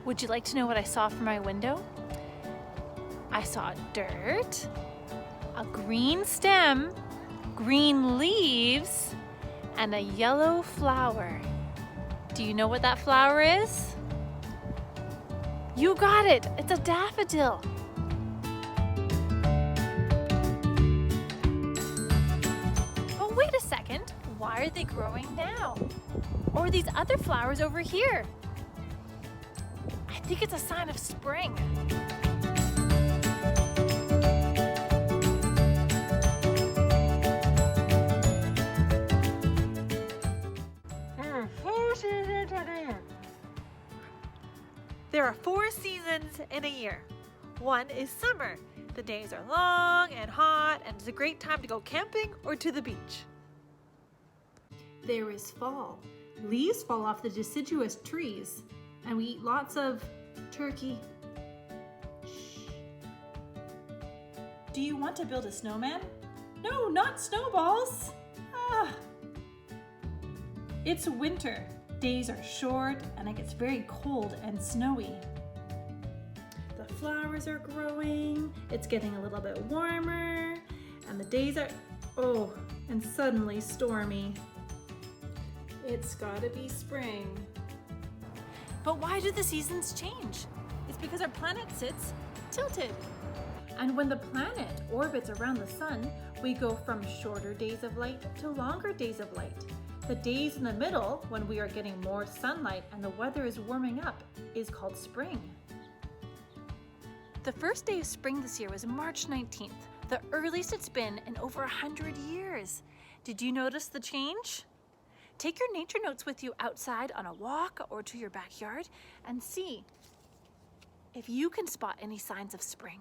Would you like to know what I saw from my window? I saw dirt, a green stem, green leaves, and a yellow flower. Do you know what that flower is? You got it! It's a daffodil! But wait a second, why are they growing now? Or these other flowers over here? I think it's a sign of spring. There are 4 seasons in a year. One is summer. The days are long and hot, and it's a great time to go camping or to the beach. There is fall. Leaves fall off the deciduous trees, and we eat lots of turkey. Shh. Do you want to build a snowman? No, not snowballs. It's winter. Days are short and it gets very cold and snowy. The flowers are growing, it's getting a little bit warmer, and the days are, and suddenly stormy. It's gotta be spring. But why do the seasons change? It's because our planet sits tilted. And when the planet orbits around the sun, we go from shorter days of light to longer days of light. The days in the middle, when we are getting more sunlight and the weather is warming up, is called spring. The first day of spring this year was March 19th, the earliest it's been in over 100 years. Did you notice the change? Take your nature notes with you outside on a walk or to your backyard and see if you can spot any signs of spring.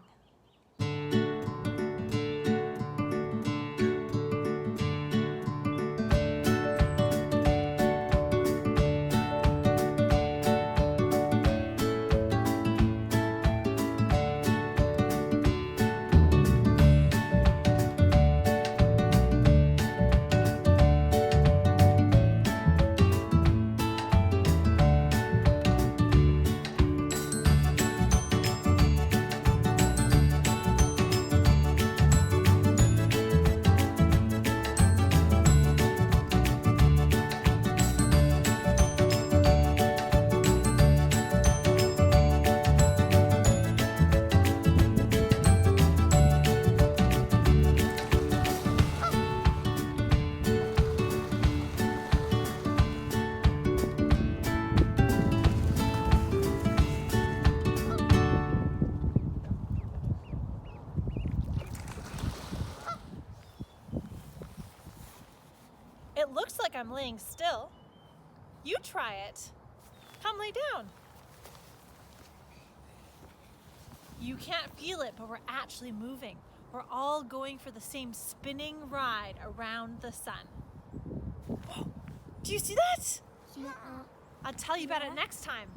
It looks like I'm laying still. You try it. Come lay down. You can't feel it, but we're actually moving. We're all going for the same spinning ride around the sun. Whoa. Do you see that? Yeah. I'll tell you about it next time.